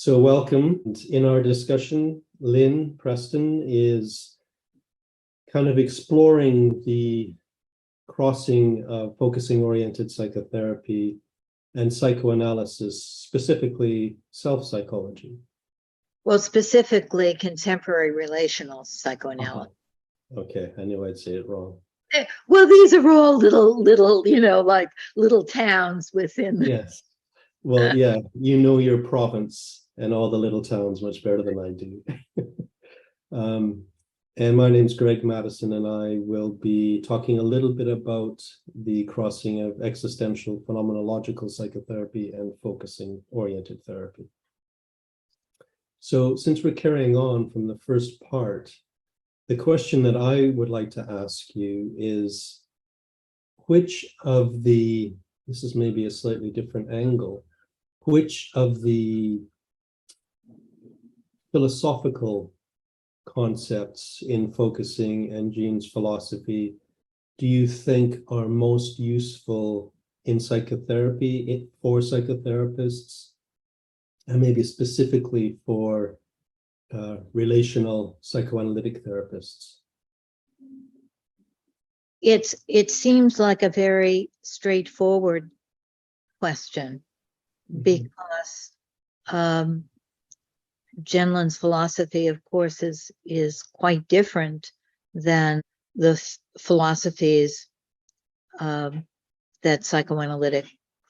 So welcome. In our discussion, Lynn Preston is kind of exploring the crossing of focusing-oriented psychotherapy and psychoanalysis, specifically self-psychology. Well, specifically contemporary relational psychoanalysis. Okay, I knew I'd say it wrong. Well, these are all little, like little towns within. Yes. Well, yeah, you know your province and all the little towns much better than I do. And my name's Greg Madison, and I will be talking a little bit about the crossing of existential phenomenological psychotherapy and focusing-oriented therapy. So since we're carrying on from the first part, the question that I would like to ask you is, which of the, this is maybe a slightly different angle, which of the philosophical concepts in focusing and Jean's philosophy do you think are most useful in psychotherapy for psychotherapists, and maybe specifically for relational psychoanalytic therapists? It seems like a very straightforward question, because Gendlin's philosophy, of course, is quite different than the philosophies that psychoanalytic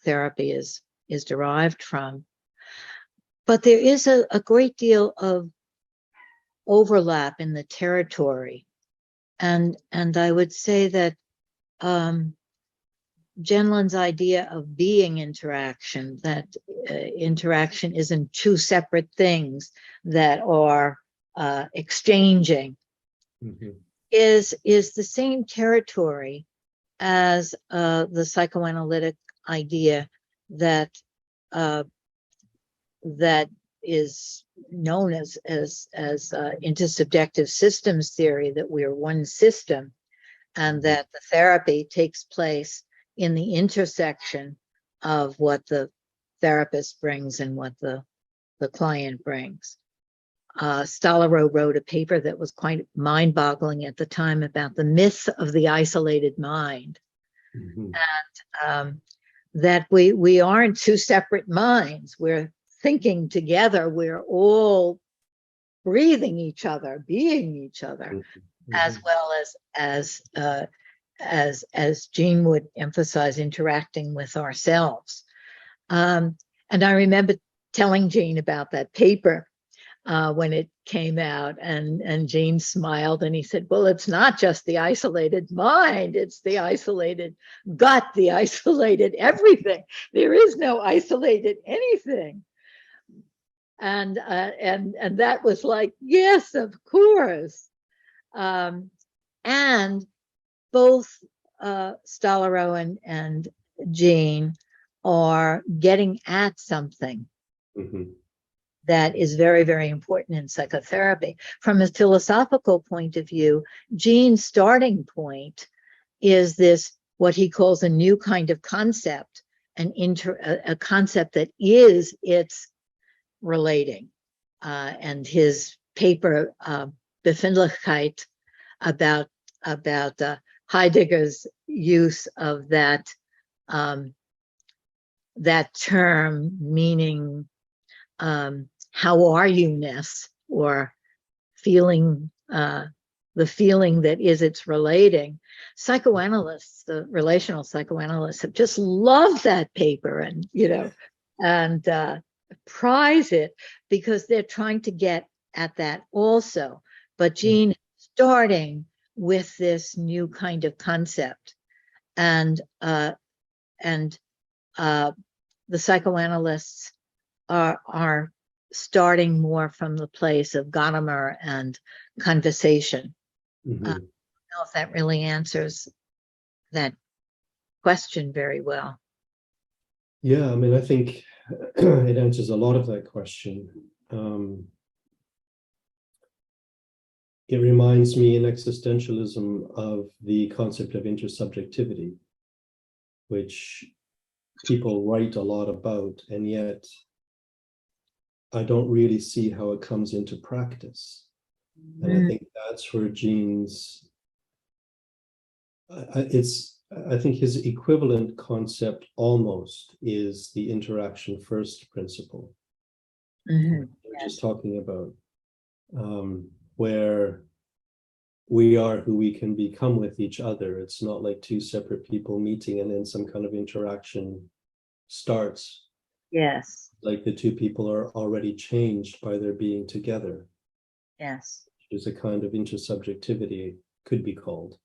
therapy is derived from. But there is a great deal of overlap in the territory. And I would say that Gendlin's idea of being interaction, that interaction isn't two separate things that are exchanging, is the same territory as the psychoanalytic idea that that is known as intersubjective systems theory, that we are one system, and that the therapy takes place in the intersection of what the therapist brings and what the client brings. Stollerow wrote a paper that was quite mind-boggling at the time about the myth of the isolated mind, and that we aren't two separate minds. We're thinking together. We're all breathing each other, being each other, as well as Jean would emphasize, interacting with ourselves. And I remember telling Jean about that paper when it came out, and Jean smiled, and he said, well, it's not just the isolated mind, it's the isolated gut, the isolated everything. There is no isolated anything. And that was like, yes, of course. And both Stollerow and Jean are getting at something that is very, very important in psychotherapy. From a philosophical point of view, Jean's starting point is this, what he calls a new kind of concept, a concept that is its relating. And his paper, Befindlichkeit, about Heidegger's use of that term, meaning how are you-ness, or feeling, the feeling that is its relating. Psychoanalysts, the relational psychoanalysts, have just loved that paper, and prize it, because they're trying to get at that also. But Jean is starting with this new kind of concept, and the psychoanalysts are starting more from the place of Gadamer and conversation. I don't know if that really answers that question very well. Yeah, I mean, I think it answers a lot of that question. It reminds me in existentialism of the concept of intersubjectivity, which people write a lot about, and yet I don't really see how it comes into practice. And I think that's where Gene's, I think his equivalent concept almost is the interaction first principle. Mhm. We're just talking about, where we are who we can become with each other. It's not like two separate people meeting and then some kind of interaction starts. Yes, Like the two people are already changed by their being together. yes. There's a kind of intersubjectivity, could be called.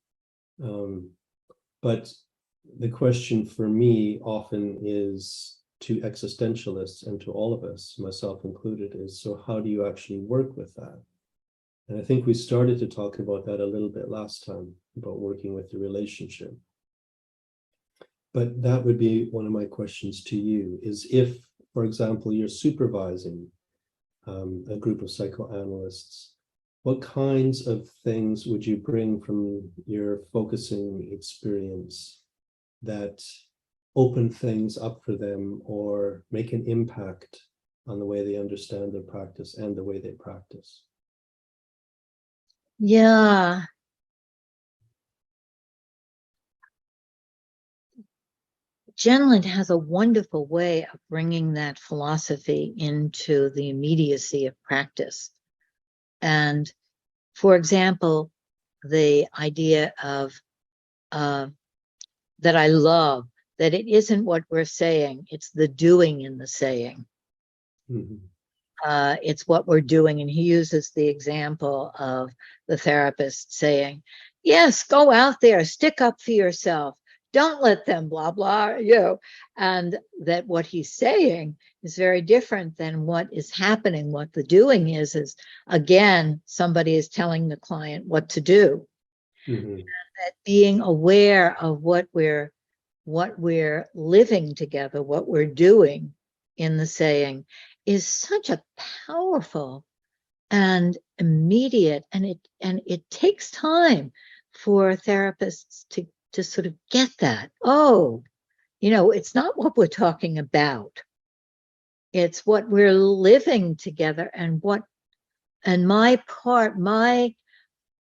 But the question for me often is, to existentialists and to all of us, myself included, is, so how do you actually work with that? And I think we started to talk about that a little bit last time, about working with the relationship. But that would be one of my questions to you, is if, for example, you're supervising a group of psychoanalysts, what kinds of things would you bring from your focusing experience that open things up for them or make an impact on the way they understand their practice and the way they practice? Yeah. Gendlin has a wonderful way of bringing that philosophy into the immediacy of practice. And for example, the idea of that I love, that it isn't what we're saying, it's the doing in the saying. Mm-hmm. It's what we're doing. And he uses the example of the therapist saying, yes, go out there, stick up for yourself. Don't let them blah, blah, and that what he's saying is very different than what is happening. What the doing is again, somebody is telling the client what to do. Mm-hmm. That being aware of what we're living together, what we're doing in the saying, is such a powerful and immediate, and it takes time for therapists to sort of get that. Oh, it's not what we're talking about. It's what we're living together, and my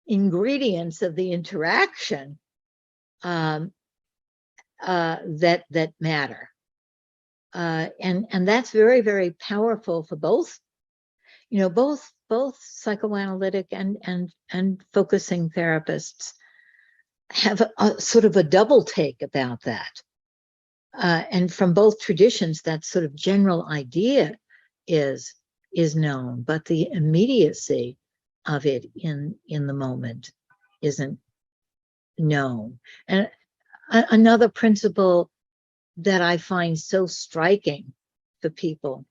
ingredients of the interaction that matter. And that's very, very powerful for both psychoanalytic and focusing therapists have a sort of a double take about that. And from both traditions, that sort of general idea is known, but the immediacy of it in the moment isn't known. And another principle that I find so striking for people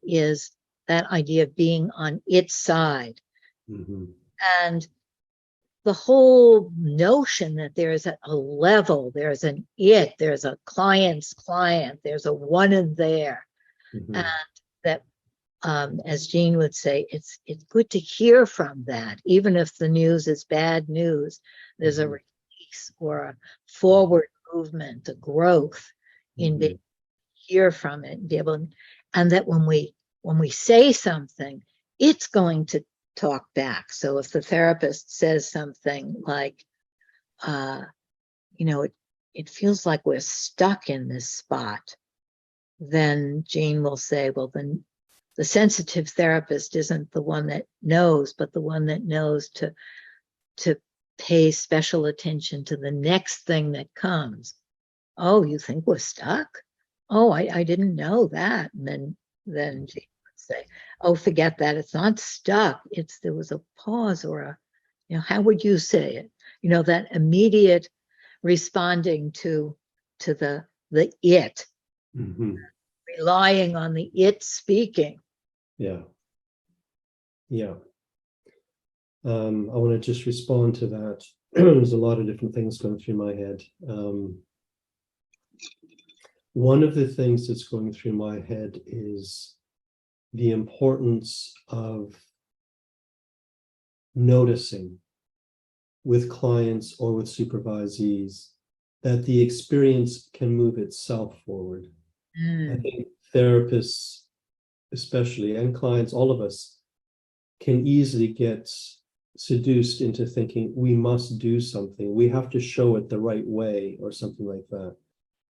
is that idea of being on its side. Mm-hmm. And the whole notion that there's a level, there's an it, there's a client's client, there's a one in there. Mm-hmm. And that, as Jean would say, it's good to hear from that. Even if the news is bad news, there's a release or a forward movement, a growth in being hear from it and be able, and that when we say something, it's going to talk back. So if the therapist says something like, it feels like we're stuck in this spot, then Jean will say, well, then the sensitive therapist isn't the one that knows, but the one that knows to pay special attention to the next thing that comes. Oh, you think we're stuck? Oh, I didn't know that. And then Jean would say, oh, forget that. It's not stuck. There was a pause or how would you say it? That immediate responding to the it, relying on the it speaking. Yeah. Yeah. I want to just respond to that. There's a lot of different things going through my head. One of the things that's going through my head is the importance of noticing with clients or with supervisees that the experience can move itself forward. I think therapists especially, and clients, all of us, can easily get seduced into thinking we must do something, we have to show it the right way or something like that,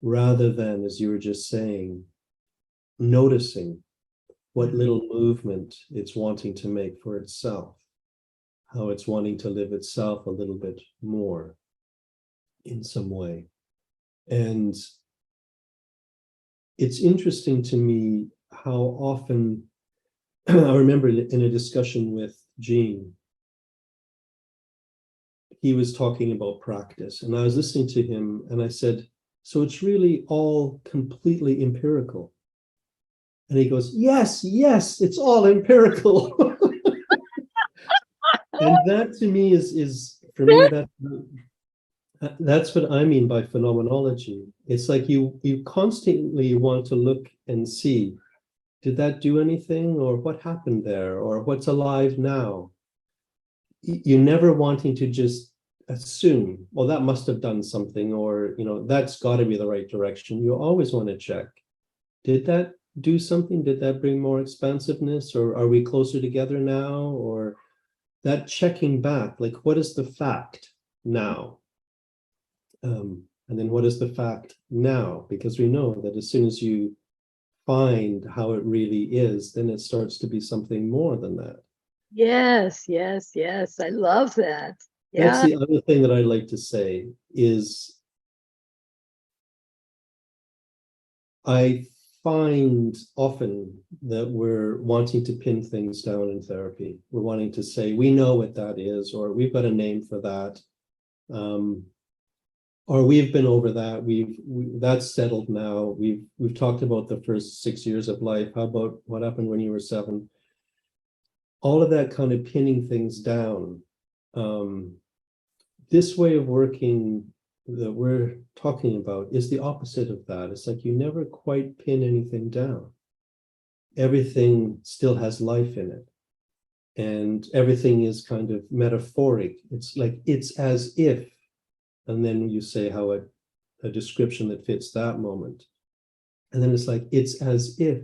rather than, as you were just saying, noticing what little movement it's wanting to make for itself, how it's wanting to live itself a little bit more in some way. And it's interesting to me how often I remember in a discussion with Gene, he was talking about practice, and I was listening to him, and I said, so it's really all completely empirical? And he goes, yes, it's all empirical. And that to me is for me, that's what I mean by phenomenology. It's like you constantly want to look and see, did that do anything, or what happened there, or what's alive now? You're never wanting to just assume, well, that must have done something, or that's got to be the right direction. You always want to check, did that do something? Did that bring more expansiveness, or are we closer together now? Or that checking back, like, what is the fact now? And then what is the fact now? Because we know that as soon as you find how it really is, then it starts to be something more than that. Yes. I love that. That's Yeah. the other thing that I like to say is I find often that we're wanting to pin things down in therapy. We're wanting to say, we know what that is, or we've got a name for that. Or we've been over that. That's settled now. We've talked about the first 6 years of life. How about what happened when you were 7? All of that kind of pinning things down. This way of working that we're talking about is the opposite of that. It's like you never quite pin anything down. Everything still has life in it, and everything is kind of metaphoric. It's like it's as if, and then you say how a description that fits that moment, and then it's like it's as if,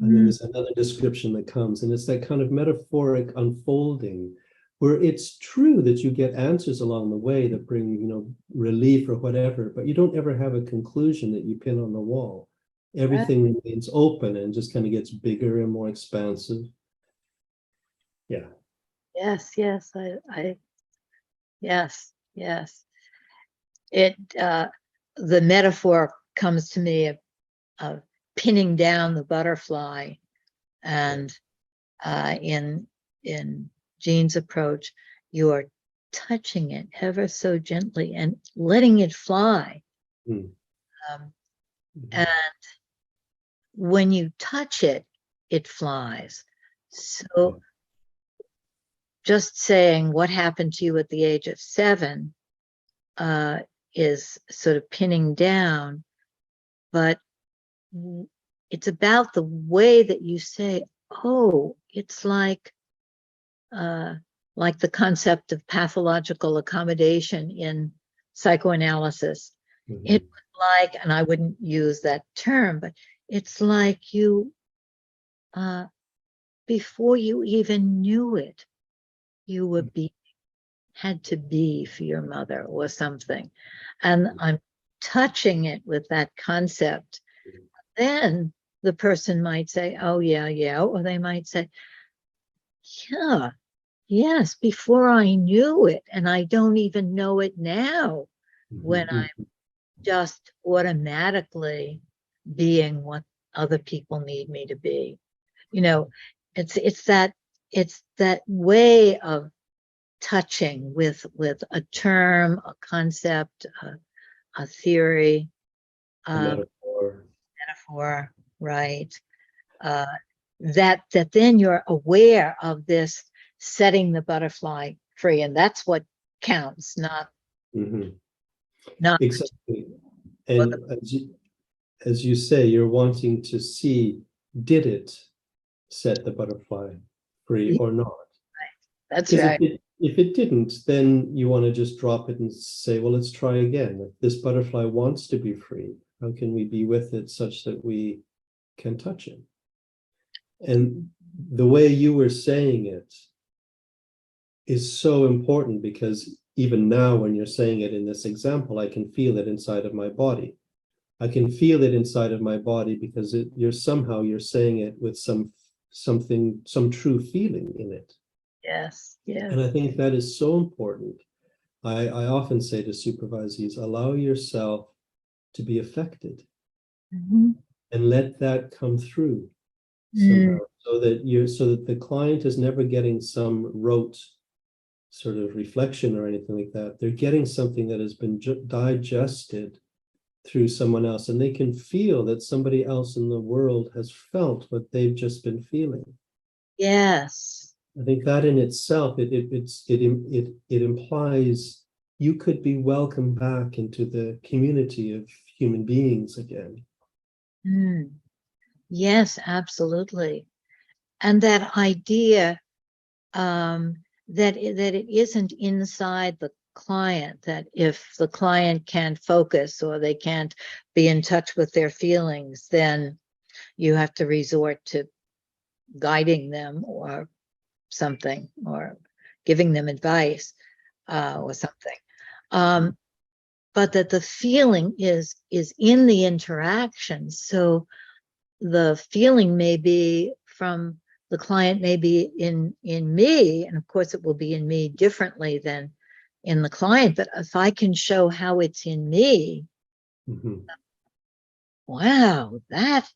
and then there's another description that comes, and it's that kind of metaphoric unfolding where it's true that you get answers along the way that bring relief or whatever, but you don't ever have a conclusion that you pin on the wall. Everything remains open and just kind of gets bigger and more expansive. Yeah. Yes. Yes. It the metaphor comes to me of pinning down the butterfly, and in Jean's approach, you are touching it ever so gently and letting it fly. And when you touch it, it flies. So just saying what happened to you at the age of 7 is sort of pinning down, but it's about the way that you say, oh, it's like the concept of pathological accommodation in psychoanalysis. It was like, and I wouldn't use that term, but it's like you, before you even knew it, you were had to be for your mother or something. And I'm touching it with that concept. Then the person might say, oh, yeah. Or they might say, yeah, yes, before I knew it, and I don't even know it now, when I'm just automatically being what other people need me to be. It's that way of touching with a term, a concept, a theory, metaphor, right? That then you're aware of this setting the butterfly free, and that's what counts, not exactly. And as you say, you're wanting to see, did it set the butterfly free or not? That's right. If it didn't, then you want to just drop it and say, well, let's try again. If this butterfly wants to be free, how can we be with it such that we can touch it? And the way you were saying it is so important, because even now when you're saying it in this example, I can feel it inside of my body. I can feel it inside of my body because you're saying it with some true feeling in it. Yes, yes. And I think that is so important. I often say to supervisees, allow yourself to be affected Mhm. and let that come through Mm, somehow, so that the client is never getting some rote sort of reflection or anything like that. They're getting something that has been digested through someone else, and they can feel that somebody else in the world has felt what they've just been feeling. yes. I think that in itself, it implies you could be welcomed back into the community of human beings again. Mm, yes, absolutely. And that idea that it isn't inside the client, that if the client can't focus or they can't be in touch with their feelings, then you have to resort to guiding them or something, or giving them advice or something. But that the feeling is in the interaction. So the feeling may be from the client, may be in me, and of course it will be in me differently than in the client. But if I can show how it's in me, Mm-hmm. wow, that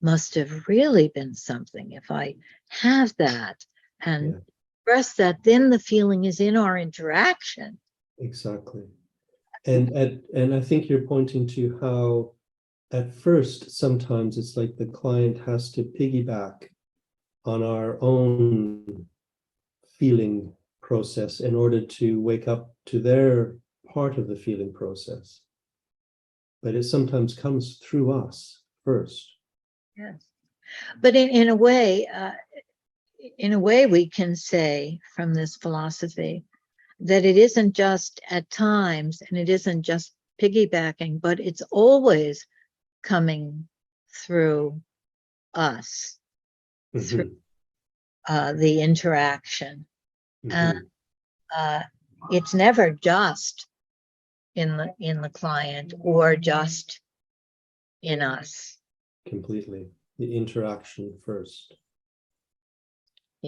must have really been something. If I have that and Yeah, express that, then the feeling is in our interaction. exactly. And I think you're pointing to how at first sometimes it's like the client has to piggyback on our own feeling process in order to wake up to their part of the feeling process. But it sometimes comes through us first. Yes. But in a way, we can say from this philosophy that it isn't just at times, and it isn't just piggybacking, but it's always coming through us, through Mm-hmm. the interaction. And Mm-hmm. it's never just in the client or just in us. Completely. The interaction first.